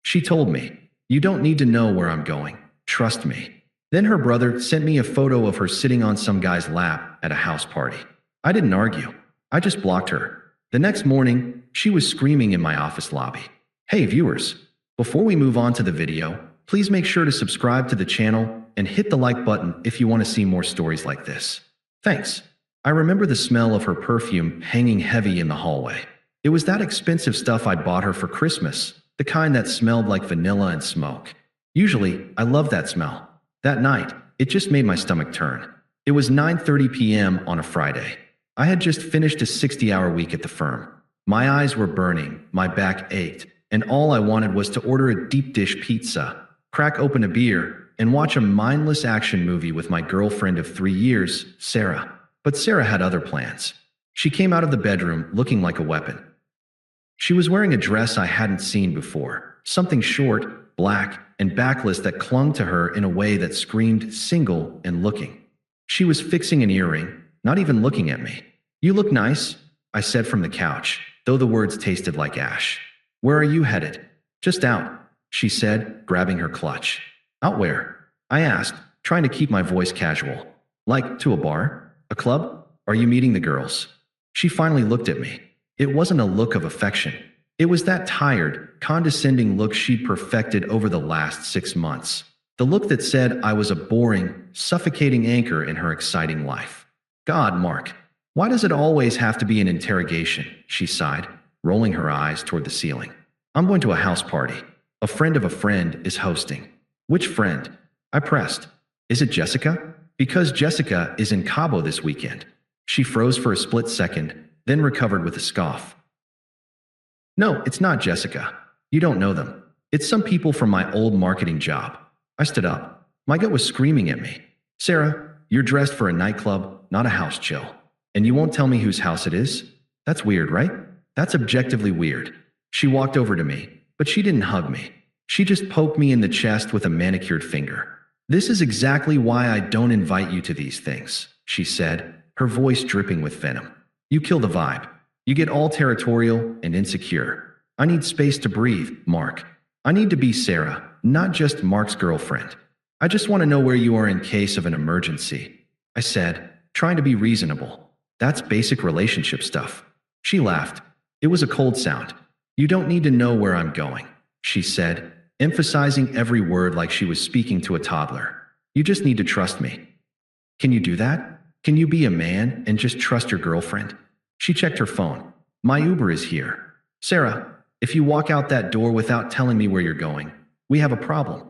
She told me, "You don't need to know where I'm going. Trust me." Then her brother sent me a photo of her sitting on some guy's lap at a house party. I didn't argue. I just blocked her. The next morning, she was screaming in my office lobby. Hey viewers, before we move on to the video, please make sure to subscribe to the channel and hit the like button if you want to see more stories like this. Thanks. I remember the smell of her perfume hanging heavy in the hallway. It was that expensive stuff I'd bought her for Christmas, the kind that smelled like vanilla and smoke. Usually, I love that smell. That night, it just made my stomach turn. It was 9:30 p.m. on a Friday. I had just finished a 60-hour week at the firm. My eyes were burning, my back ached, and all I wanted was to order a deep dish pizza, crack open a beer, and watch a mindless action movie with my girlfriend of 3 years, Sarah. But Sarah had other plans. She came out of the bedroom looking like a weapon. She was wearing a dress I hadn't seen before, something short, black, and backless that clung to her in a way that screamed single and looking. She was fixing an earring, not even looking at me. "You look nice," I said from the couch, though the words tasted like ash. "Where are you headed?" "Just out," she said, grabbing her clutch. "Out where?" I asked, trying to keep my voice casual. "Like, to a bar? A club? Are you meeting the girls?" She finally looked at me. It wasn't a look of affection. It was that tired, condescending look she'd perfected over the last 6 months. The look that said I was a boring, suffocating anchor in her exciting life. "God, Mark, why does it always have to be an interrogation?" she sighed, rolling her eyes toward the ceiling. "I'm going to a house party. A friend of a friend is hosting." "Which friend?" I pressed. "Is it Jessica? Because Jessica is in Cabo this weekend." She froze for a split second, then recovered with a scoff. "No, it's not Jessica. You don't know them. It's some people from my old marketing job." I stood up. My gut was screaming at me. "Sarah, you're dressed for a nightclub, not a house chill. And you won't tell me whose house it is? That's weird, right? That's objectively weird." She walked over to me, but she didn't hug me. She just poked me in the chest with a manicured finger. "This is exactly why I don't invite you to these things," she said, her voice dripping with venom. "You kill the vibe. You get all territorial and insecure. I need space to breathe, Mark. I need to be Sarah, not just Mark's girlfriend. I just want to know where you are in case of an emergency," I said, trying to be reasonable. "That's basic relationship stuff." She laughed. It was a cold sound. "You don't need to know where I'm going," she said, emphasizing every word like she was speaking to a toddler. "You just need to trust me." "Can you do that? Can you be a man and just trust your girlfriend?" She checked her phone. "My Uber is here." "Sarah, if you walk out that door without telling me where you're going, we have a problem."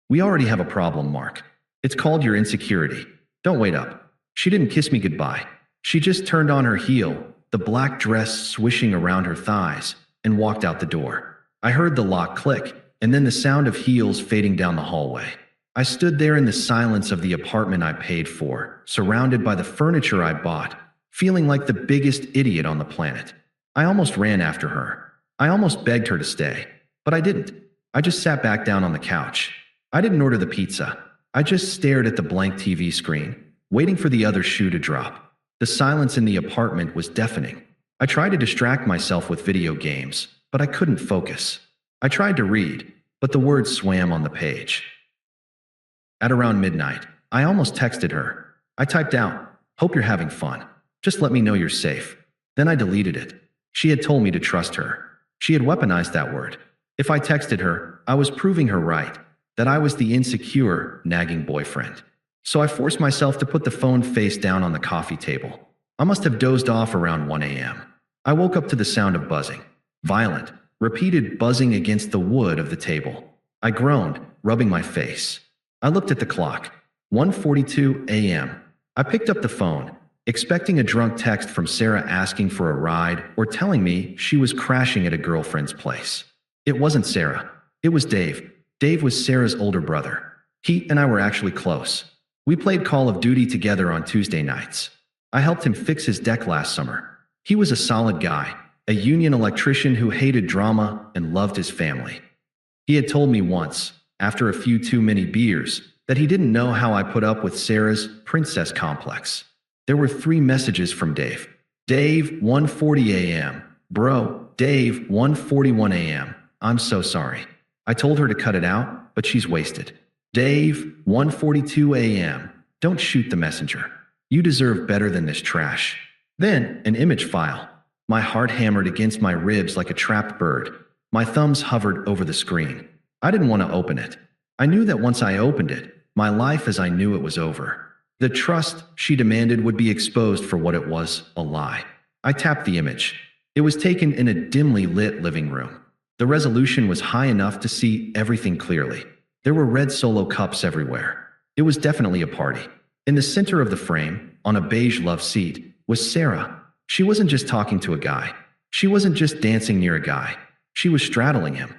"We already have a problem, Mark. It's called your insecurity. Don't wait up." She didn't kiss me goodbye. She just turned on her heel, the black dress swishing around her thighs, and walked out the door. I heard the lock click, and then the sound of heels fading down the hallway. I stood there in the silence of the apartment I paid for, surrounded by the furniture I bought, feeling like the biggest idiot on the planet. I almost ran after her. I almost begged her to stay, but I didn't. I just sat back down on the couch. I didn't order the pizza. I just stared at the blank TV screen, waiting for the other shoe to drop. The silence in the apartment was deafening. I tried to distract myself with video games, but I couldn't focus. I tried to read, but the words swam on the page. At around midnight, I almost texted her. I typed out, "Hope you're having fun. Just let me know you're safe." Then I deleted it. She had told me to trust her. She had weaponized that word. If I texted her, I was proving her right, that I was the insecure, nagging boyfriend. So I forced myself to put the phone face down on the coffee table. I must have dozed off around 1 a.m. I woke up to the sound of buzzing. Violent, repeated buzzing against the wood of the table. I groaned, rubbing my face. I looked at the clock. 1:42 a.m. I picked up the phone, expecting a drunk text from Sarah asking for a ride or telling me she was crashing at a girlfriend's place. It wasn't Sarah. It was Dave. Dave was Sarah's older brother. He and I were actually close. We played Call of Duty together on Tuesday nights. I helped him fix his deck last summer. He was a solid guy, a union electrician who hated drama and loved his family. He had told me once, after a few too many beers, that he didn't know how I put up with Sarah's princess complex. There were 3 messages from Dave. Dave, 1:40 a.m. Bro, Dave, 1:41 a.m. I'm so sorry. I told her to cut it out, but she's wasted. Dave, 1:42 a.m. Don't shoot the messenger. You deserve better than this trash. Then, an image file. My heart hammered against my ribs like a trapped bird. My thumbs hovered over the screen. I didn't want to open it. I knew that once I opened it, my life as I knew it was over. The trust she demanded would be exposed for what it was, a lie. I tapped the image. It was taken in a dimly lit living room. The resolution was high enough to see everything clearly. There were red Solo cups everywhere. It was definitely a party. In the center of the frame, on a beige love seat, was Sarah. She wasn't just talking to a guy. She wasn't just dancing near a guy. She was straddling him.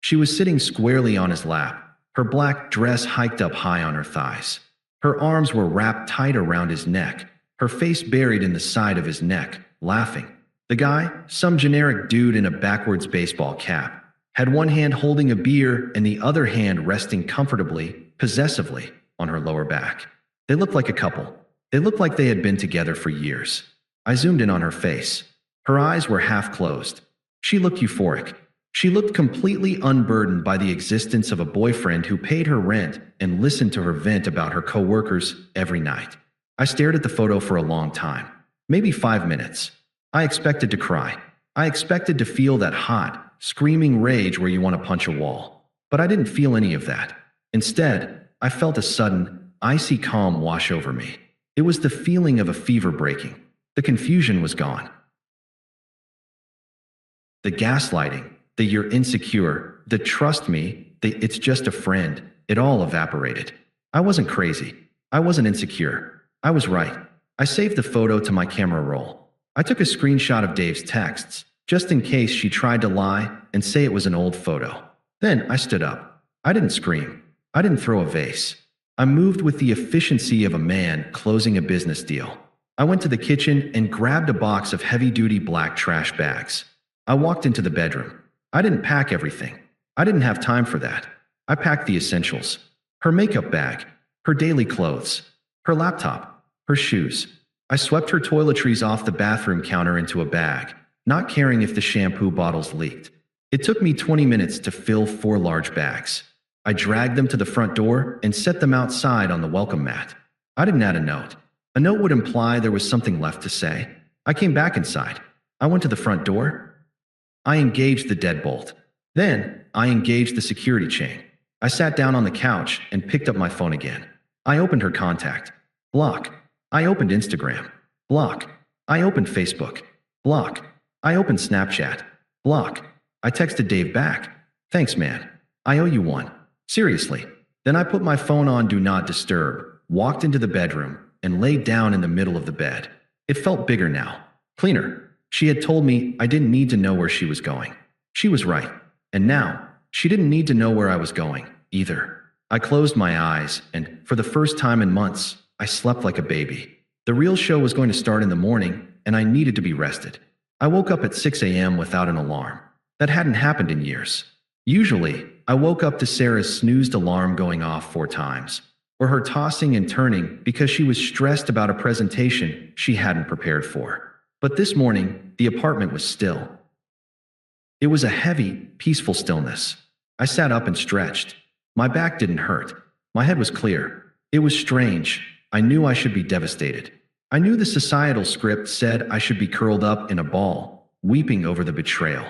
She was sitting squarely on his lap, her black dress hiked up high on her thighs. Her arms were wrapped tight around his neck, her face buried in the side of his neck, laughing. The guy, some generic dude in a backwards baseball cap, had one hand holding a beer and the other hand resting comfortably, possessively, on her lower back. They looked like a couple. They looked like they had been together for years. I zoomed in on her face. Her eyes were half closed. She looked euphoric. She looked completely unburdened by the existence of a boyfriend who paid her rent and listened to her vent about her coworkers every night. I stared at the photo for a long time, maybe 5 minutes. I expected to cry. I expected to feel that hot, screaming rage where you want to punch a wall. But I didn't feel any of that. Instead, I felt a sudden, icy calm wash over me. It was the feeling of a fever breaking. The confusion was gone. The gaslighting, the "you're insecure," the "trust me," the "it's just a friend," it all evaporated. I wasn't crazy. I wasn't insecure. I was right. I saved the photo to my camera roll. I took a screenshot of Dave's texts, just in case she tried to lie and say it was an old photo. Then I stood up. I didn't scream. I didn't throw a vase. I moved with the efficiency of a man closing a business deal. I went to the kitchen and grabbed a box of heavy-duty black trash bags. I walked into the bedroom. I didn't pack everything. I didn't have time for that. I packed the essentials. Her makeup bag, her daily clothes, her laptop, her shoes. I swept her toiletries off the bathroom counter into a bag, not caring if the shampoo bottles leaked. It took me 20 minutes to fill 4 large bags. I dragged them to the front door and set them outside on the welcome mat. I didn't add a note. A note would imply there was something left to say. I came back inside. I went to the front door. I engaged the deadbolt. Then, I engaged the security chain. I sat down on the couch and picked up my phone again. I opened her contact. Block. I opened Instagram. Block. I opened Facebook. Block. I opened Snapchat. Block. I texted Dave back. Thanks, man. I owe you one. Seriously. Then I put my phone on Do Not Disturb, walked into the bedroom, and laid down in the middle of the bed. It felt bigger now. Cleaner. She had told me I didn't need to know where she was going. She was right. And now, she didn't need to know where I was going, either. I closed my eyes, and, for the first time in months, I slept like a baby. The real show was going to start in the morning, and I needed to be rested. I woke up at 6 a.m. without an alarm. That hadn't happened in years. Usually, I woke up to Sarah's snoozed alarm going off 4 times, or her tossing and turning because she was stressed about a presentation she hadn't prepared for. But this morning, the apartment was still. It was a heavy, peaceful stillness. I sat up and stretched. My back didn't hurt. My head was clear. It was strange. I knew I should be devastated. I knew the societal script said I should be curled up in a ball, weeping over the betrayal.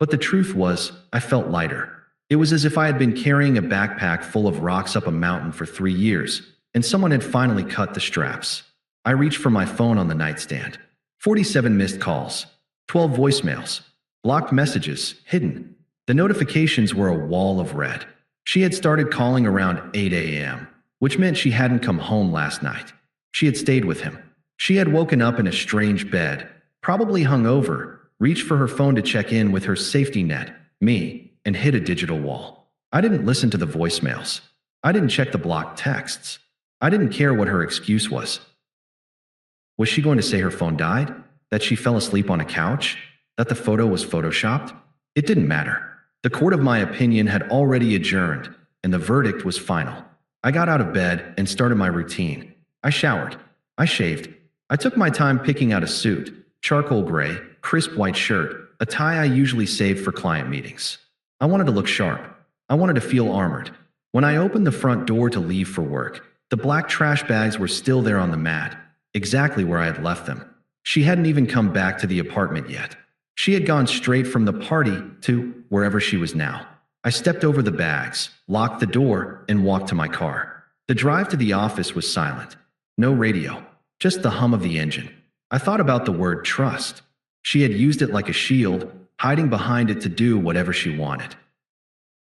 But the truth was, I felt lighter. It was as if I had been carrying a backpack full of rocks up a mountain for 3 years, and someone had finally cut the straps. I reached for my phone on the nightstand. 47 missed calls, 12 voicemails, blocked messages, hidden. The notifications were a wall of red. She had started calling around 8 a.m., which meant she hadn't come home last night. She had stayed with him. She had woken up in a strange bed, probably hungover, reached for her phone to check in with her safety net, me, and hit a digital wall. I didn't listen to the voicemails. I didn't check the blocked texts. I didn't care what her excuse was. Was she going to say her phone died? That she fell asleep on a couch? That the photo was photoshopped? It didn't matter. The court of my opinion had already adjourned, and the verdict was final. I got out of bed and started my routine. I showered. I shaved. I took my time picking out a suit, charcoal gray, crisp white shirt, a tie I usually saved for client meetings. I wanted to look sharp. I wanted to feel armored. When I opened the front door to leave for work, the black trash bags were still there on the mat, exactly where I had left them. She hadn't even come back to the apartment yet. She had gone straight from the party to wherever she was now. I stepped over the bags, locked the door, and walked to my car. The drive to the office was silent. No radio, just the hum of the engine. I thought about the word trust. She had used it like a shield, hiding behind it to do whatever she wanted.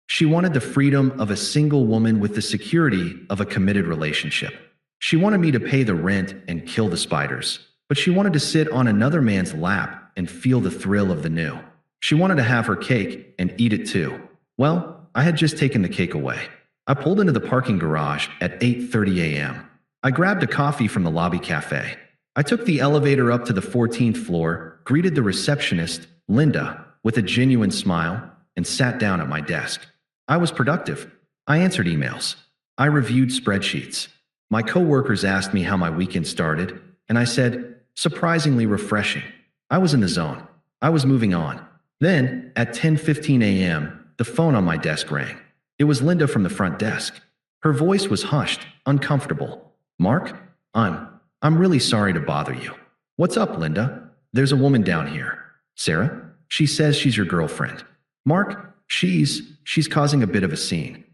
She wanted the freedom of a single woman with the security of a committed relationship. She wanted me to pay the rent and kill the spiders, but she wanted to sit on another man's lap and feel the thrill of the new. She wanted to have her cake and eat it too. Well, I had just taken the cake away. I pulled into the parking garage at 8:30 a.m. I grabbed a coffee from the lobby cafe. I took the elevator up to the 14th floor, greeted the receptionist, Linda, with a genuine smile, and sat down at my desk. I was productive. I answered emails. I reviewed spreadsheets. My coworkers asked me how my weekend started, and I said, surprisingly refreshing. I was in the zone. I was moving on. Then, at 10:15 a.m., the phone on my desk rang. It was Linda from the front desk. Her voice was hushed, uncomfortable. Mark, I'm really sorry to bother you. What's up, Linda? There's a woman down here. Sarah? She says she's your girlfriend. Mark, she's causing a bit of a scene.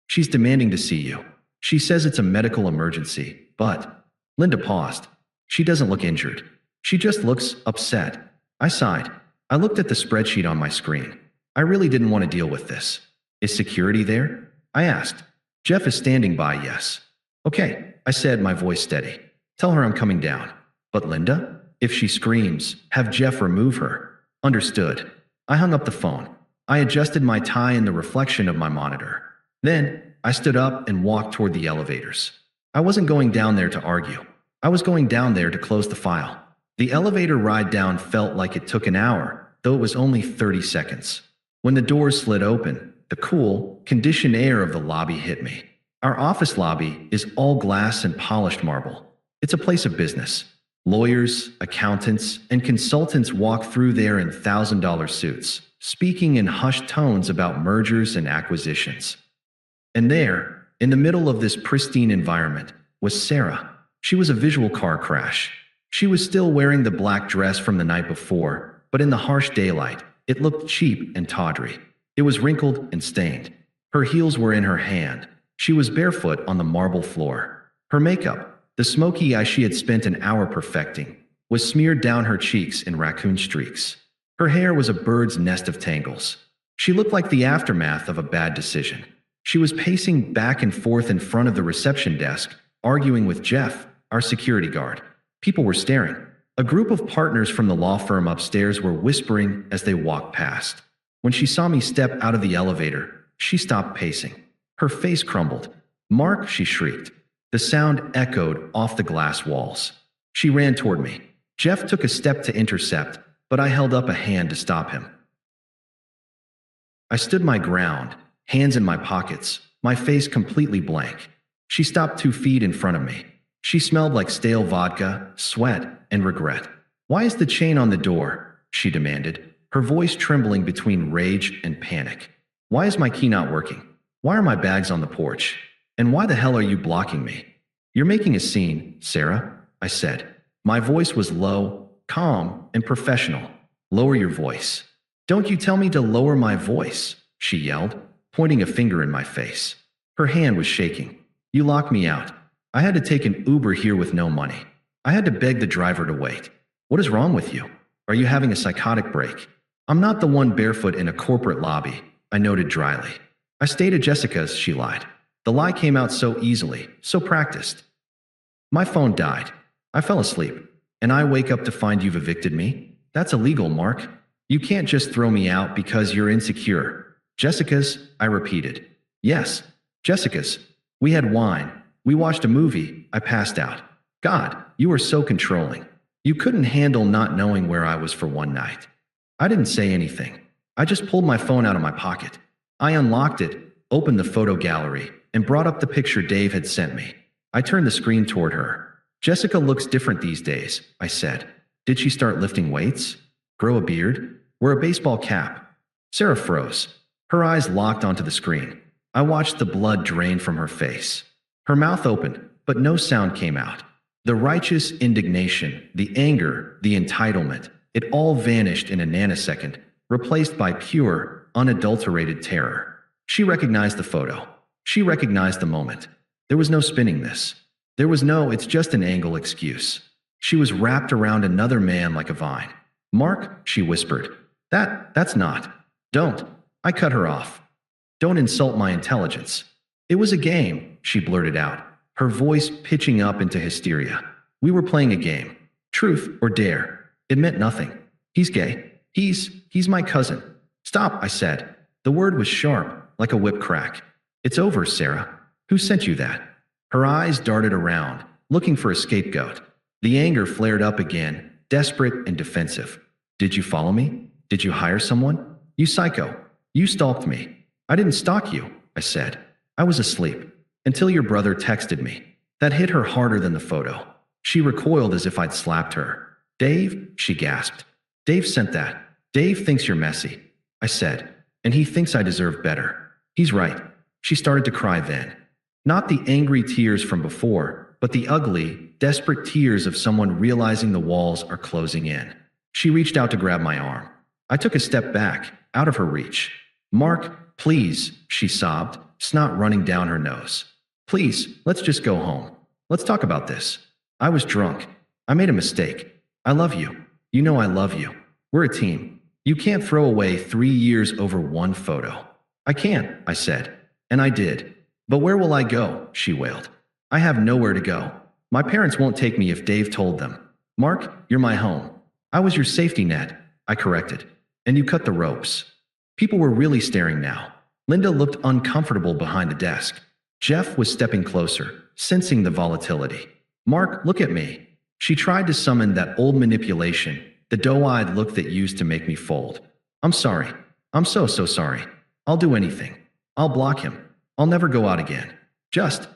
She's demanding to see you. She says it's a medical emergency, but… Linda paused. She doesn't look injured. She just looks upset. I sighed. I looked at the spreadsheet on my screen. I really didn't want to deal with this. Is security there? I asked. Jeff is standing by, yes. Okay, I said, my voice steady. Tell her I'm coming down. But Linda, if she screams, have Jeff remove her. Understood. I hung up the phone. I adjusted my tie in the reflection of my monitor. Then, I stood up and walked toward the elevators. I wasn't going down there to argue. I was going down there to close the file. The elevator ride down felt like it took an hour, though it was only 30 seconds. When the doors slid open, the cool, conditioned air of the lobby hit me. Our office lobby is all glass and polished marble. It's a place of business. Lawyers, accountants, and consultants walk through there in $1,000 suits, speaking in hushed tones about mergers and acquisitions. And there, in the middle of this pristine environment, was Sarah. She was a visual car crash. She was still wearing the black dress from the night before, but in the harsh daylight, it looked cheap and tawdry. It was wrinkled and stained. Her heels were in her hand. She was barefoot on the marble floor. Her makeup, the smoky eye she had spent an hour perfecting, was smeared down her cheeks in raccoon streaks. Her hair was a bird's nest of tangles. She looked like the aftermath of a bad decision. She was pacing back and forth in front of the reception desk, arguing with Jeff, our security guard. People were staring. A group of partners from the law firm upstairs were whispering as they walked past. When she saw me step out of the elevator, she stopped pacing. Her face crumbled. Mark, she shrieked. The sound echoed off the glass walls. She ran toward me. Jeff took a step to intercept, but I held up a hand to stop him. I stood my ground, hands in my pockets, my face completely blank. She stopped 2 feet in front of me. She smelled like stale vodka, sweat, and regret. Why is the chain on the door? She demanded, her voice trembling between rage and panic. Why is my key not working? Why are my bags on the porch? And why the hell are you blocking me? You're making a scene, Sarah, I said. My voice was low, calm, and professional. Lower your voice. Don't you tell me to lower my voice, she yelled, pointing a finger in my face. Her hand was shaking. You locked me out. I had to take an Uber here with no money. I had to beg the driver to wait. What is wrong with you? Are you having a psychotic break? I'm not the one barefoot in a corporate lobby, I noted dryly. I stayed at Jessica's, she lied. The lie came out so easily, so practiced. My phone died. I fell asleep. And I wake up to find you've evicted me? That's illegal, Mark. You can't just throw me out because you're insecure. Jessica's, I repeated. Yes, Jessica's. We had wine. We watched a movie. I passed out. God, you were so controlling. You couldn't handle not knowing where I was for one night. I didn't say anything. I just pulled my phone out of my pocket. I unlocked it, opened the photo gallery, and brought up the picture Dave had sent me. I turned the screen toward her. Jessica looks different these days, I said. Did she start lifting weights? Grow a beard? Wear a baseball cap? Sarah froze. Her eyes locked onto the screen. I watched the blood drain from her face. Her mouth opened, but no sound came out. The righteous indignation, the anger, the entitlement, it all vanished in a nanosecond, replaced by pure, unadulterated terror. She recognized the photo. She recognized the moment. There was no spinning this. There was no "it's just an angle" excuse. She was wrapped around another man like a vine. "Mark," she whispered. That's not. Don't." I cut her off. "Don't insult my intelligence." "It was a game," she blurted out, her voice pitching up into hysteria. "We were playing a game. Truth or dare. It meant nothing. He's gay. He's my cousin." "Stop," I said. The word was sharp, like a whip crack. "It's over, Sarah. Who sent you that?" Her eyes darted around, looking for a scapegoat. The anger flared up again, desperate and defensive. "Did you follow me? Did you hire someone? You psycho. You stalked me." "I didn't stalk you," I said. "I was asleep. Until your brother texted me." That hit her harder than the photo. She recoiled as if I'd slapped her. "Dave," she gasped. "Dave sent that. Dave thinks you're messy," I said. "And he thinks I deserve better. He's right." She started to cry then. Not the angry tears from before, but the ugly, desperate tears of someone realizing the walls are closing in. She reached out to grab my arm. I took a step back, out of her reach. "Mark, please," she sobbed, snot running down her nose. "Please, let's just go home. Let's talk about this. I was drunk. I made a mistake. I love you. You know I love you. We're a team. You can't throw away 3 years over one photo." "I can't," I said. And I did. "But where will I go?" she wailed. "I have nowhere to go. My parents won't take me if Dave told them." "Mark, you're my home." "I was your safety net," I corrected. "And you cut the ropes." People were really staring now. Linda looked uncomfortable behind the desk. Jeff was stepping closer, sensing the volatility. "Mark, look at me." She tried to summon that old manipulation, the doe-eyed look that used to make me fold. "I'm sorry. I'm so sorry. I'll do anything. I'll block him. I'll never go out again. Just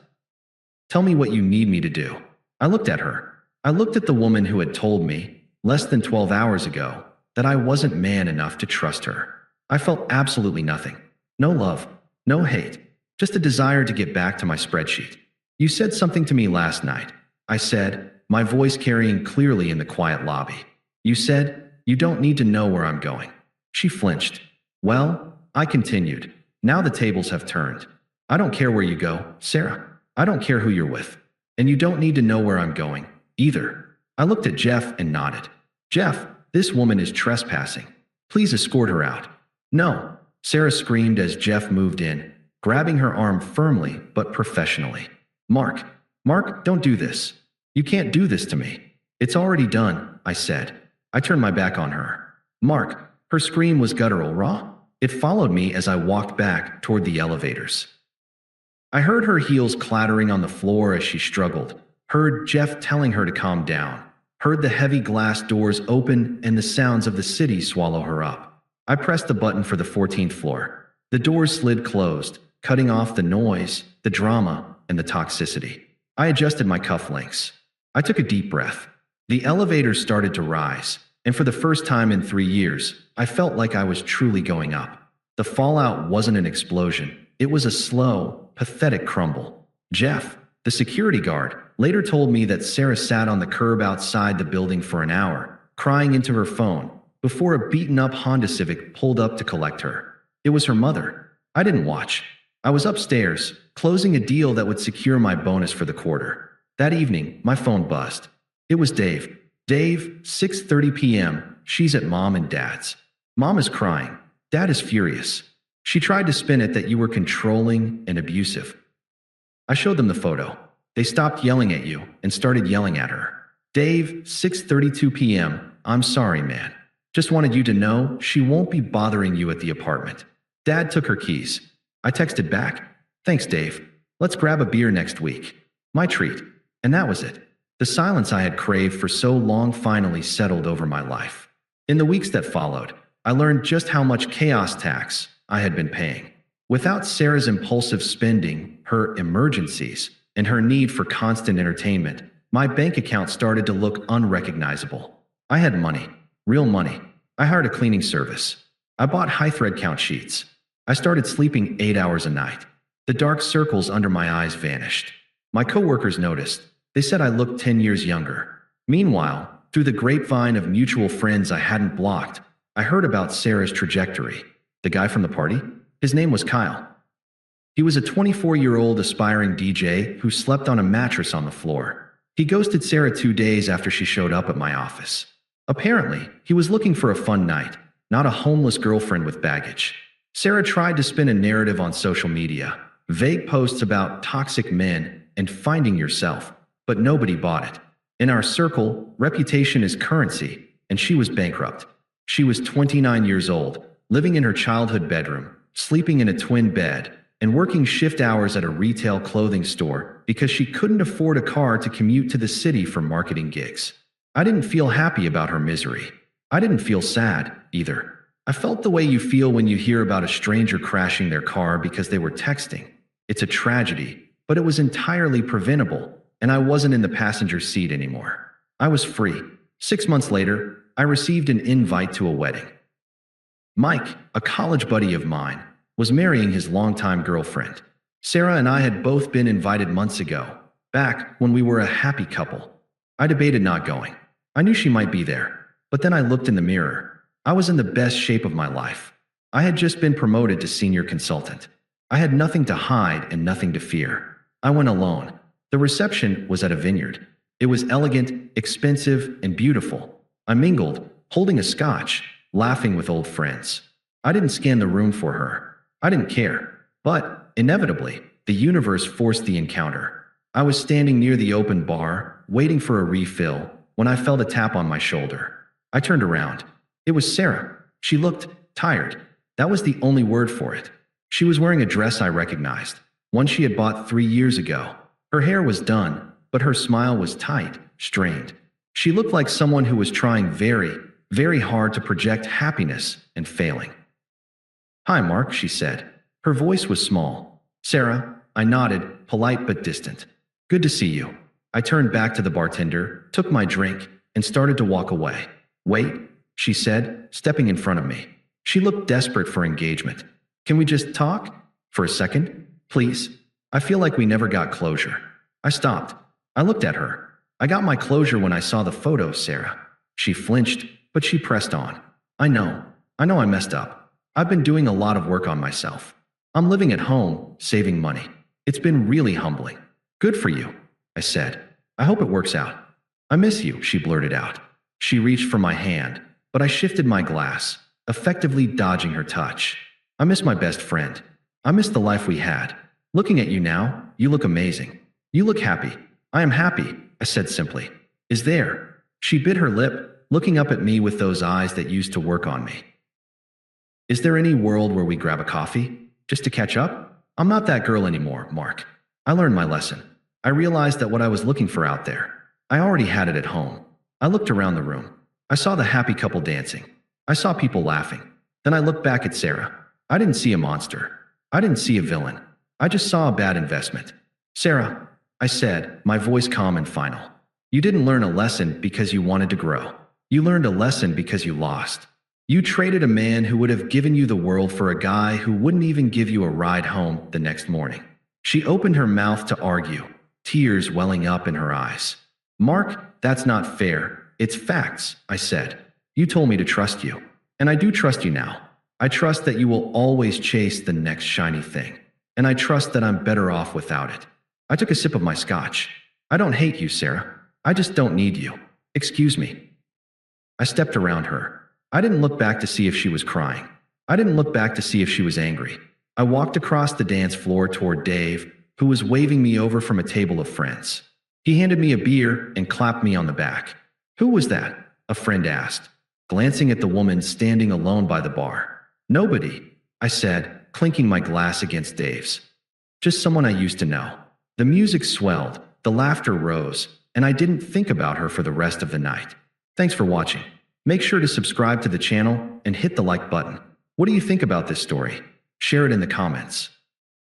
tell me what you need me to do." I looked at her. I looked at the woman who had told me, less than 12 hours ago, that I wasn't man enough to trust her. I felt absolutely nothing. No love. No hate. Just a desire to get back to my spreadsheet. "You said something to me last night," I said, my voice carrying clearly in the quiet lobby. "You said, you don't need to know where I'm going." She flinched. "Well," I continued, "now the tables have turned. I don't care where you go, Sarah. I don't care who you're with. And you don't need to know where I'm going, either." I looked at Jeff and nodded. "Jeff, this woman is trespassing. Please escort her out." "No," Sarah screamed as Jeff moved in, grabbing her arm firmly but professionally. Mark, don't do this. You can't do this to me." "It's already done," I said. I turned my back on her. "Mark," her scream was guttural, raw. It followed me as I walked back toward the elevators. I heard her heels clattering on the floor as she struggled, heard Jeff telling her to calm down, heard the heavy glass doors open and the sounds of the city swallow her up. I pressed the button for the 14th floor. The doors slid closed, cutting off the noise, the drama, and the toxicity. I adjusted my cufflinks. I took a deep breath. The elevator started to rise, and for the first time in 3 years, I felt like I was truly going up. The fallout wasn't an explosion. It was a slow, pathetic crumble. Jeff, the security guard, later told me that Sarah sat on the curb outside the building for an hour, crying into her phone, before a beaten-up Honda Civic pulled up to collect her. It was her mother. I didn't watch. I was upstairs, closing a deal that would secure my bonus for the quarter. That evening, my phone buzzed. It was Dave. "Dave, 6:30 p.m., she's at Mom and Dad's. Mom is crying. Dad is furious. She tried to spin it that you were controlling and abusive." I showed them the photo. They stopped yelling at you and started yelling at her. "Dave, 6:32 p.m., I'm sorry, man. Just wanted you to know she won't be bothering you at the apartment." Dad took her keys. I texted back, "Thanks, Dave. Let's grab a beer next week." My treat. And that was it. The silence I had craved for so long finally settled over my life. In the weeks that followed, I learned just how much chaos tax I had been paying. Without Sarah's impulsive spending, her emergencies, and her need for constant entertainment, my bank account started to look unrecognizable. I had money. Real money. I hired a cleaning service. I bought high thread count sheets. I started sleeping 8 hours a night. The dark circles under my eyes vanished. My coworkers noticed. They said I looked 10 years younger. Meanwhile, through the grapevine of mutual friends I hadn't blocked, I heard about Sarah's trajectory. The guy from the party? His name was Kyle. He was a 24-year-old aspiring DJ who slept on a mattress on the floor. He ghosted Sarah 2 days after she showed up at my office. Apparently, he was looking for a fun night, not a homeless girlfriend with baggage. Sarah tried to spin a narrative on social media, vague posts about toxic men and finding yourself, but nobody bought it. In our circle, reputation is currency, and she was bankrupt. She was 29 years old, living in her childhood bedroom, sleeping in a twin bed, and working shift hours at a retail clothing store because she couldn't afford a car to commute to the city for marketing gigs. I didn't feel happy about her misery. I didn't feel sad, either. I felt the way you feel when you hear about a stranger crashing their car because they were texting. It's a tragedy, but it was entirely preventable, and I wasn't in the passenger seat anymore. I was free. 6 months later, I received an invite to a wedding. Mike, a college buddy of mine, was marrying his longtime girlfriend. Sarah and I had both been invited months ago, back when we were a happy couple. I debated not going. I knew she might be there, but then I looked in the mirror. I was in the best shape of my life. I had just been promoted to senior consultant. I had nothing to hide and nothing to fear. I went alone. The reception was at a vineyard. It was elegant, expensive, and beautiful. I mingled, holding a scotch, laughing with old friends. I didn't scan the room for her. I didn't care. But, inevitably, the universe forced the encounter. I was standing near the open bar, waiting for a refill, when I felt a tap on my shoulder. I turned around. It was Sarah. She looked tired. That was the only word for it. She was wearing a dress I recognized, one she had bought 3 years ago. Her hair was done, but her smile was tight, strained. She looked like someone who was trying very, very hard to project happiness and failing. "Hi, Mark," she said. Her voice was small. "Sarah," I nodded, polite but distant. "Good to see you." I turned back to the bartender, took my drink, and started to walk away. "Wait," she said, stepping in front of me. She looked desperate for engagement. "Can we just talk? For a second? Please? I feel like we never got closure." I stopped. I looked at her. "I got my closure when I saw the photos, Sarah." She flinched, but she pressed on. I know I messed up. I've been doing a lot of work on myself. I'm living at home, saving money. It's been really humbling." "Good for you," I said. "I hope it works out." "I miss you," she blurted out. She reached for my hand, but I shifted my glass, effectively dodging her touch. "I miss my best friend. I miss the life we had. Looking at you now, you look amazing. You look happy." "I am happy," I said simply. "Is there?" She bit her lip, looking up at me with those eyes that used to work on me. "Is there any world where we grab a coffee? Just to catch up? I'm not that girl anymore, Mark. I learned my lesson. I realized that what I was looking for out there, I already had it at home." I looked around the room. I saw the happy couple dancing. I saw people laughing. Then I looked back at Sarah. I didn't see a monster. I didn't see a villain. I just saw a bad investment. "Sarah," I said, my voice calm and final. "You didn't learn a lesson because you wanted to grow. You learned a lesson because you lost. You traded a man who would have given you the world for a guy who wouldn't even give you a ride home the next morning." She opened her mouth to argue, tears welling up in her eyes. "Mark, that's not fair. It's facts," I said. "You told me to trust you. And I do trust you now. I trust that you will always chase the next shiny thing. And I trust that I'm better off without it." I took a sip of my scotch. "I don't hate you, Sarah. I just don't need you. Excuse me." I stepped around her. I didn't look back to see if she was crying. I didn't look back to see if she was angry. I walked across the dance floor toward Dave, who was waving me over from a table of friends. He handed me a beer and clapped me on the back. "Who was that?" a friend asked, glancing at the woman standing alone by the bar. "Nobody," I said, clinking my glass against Dave's. "Just someone I used to know." The music swelled, the laughter rose, and I didn't think about her for the rest of the night. Thanks for watching. Make sure to subscribe to the channel and hit the like button. What do you think about this story? Share it in the comments.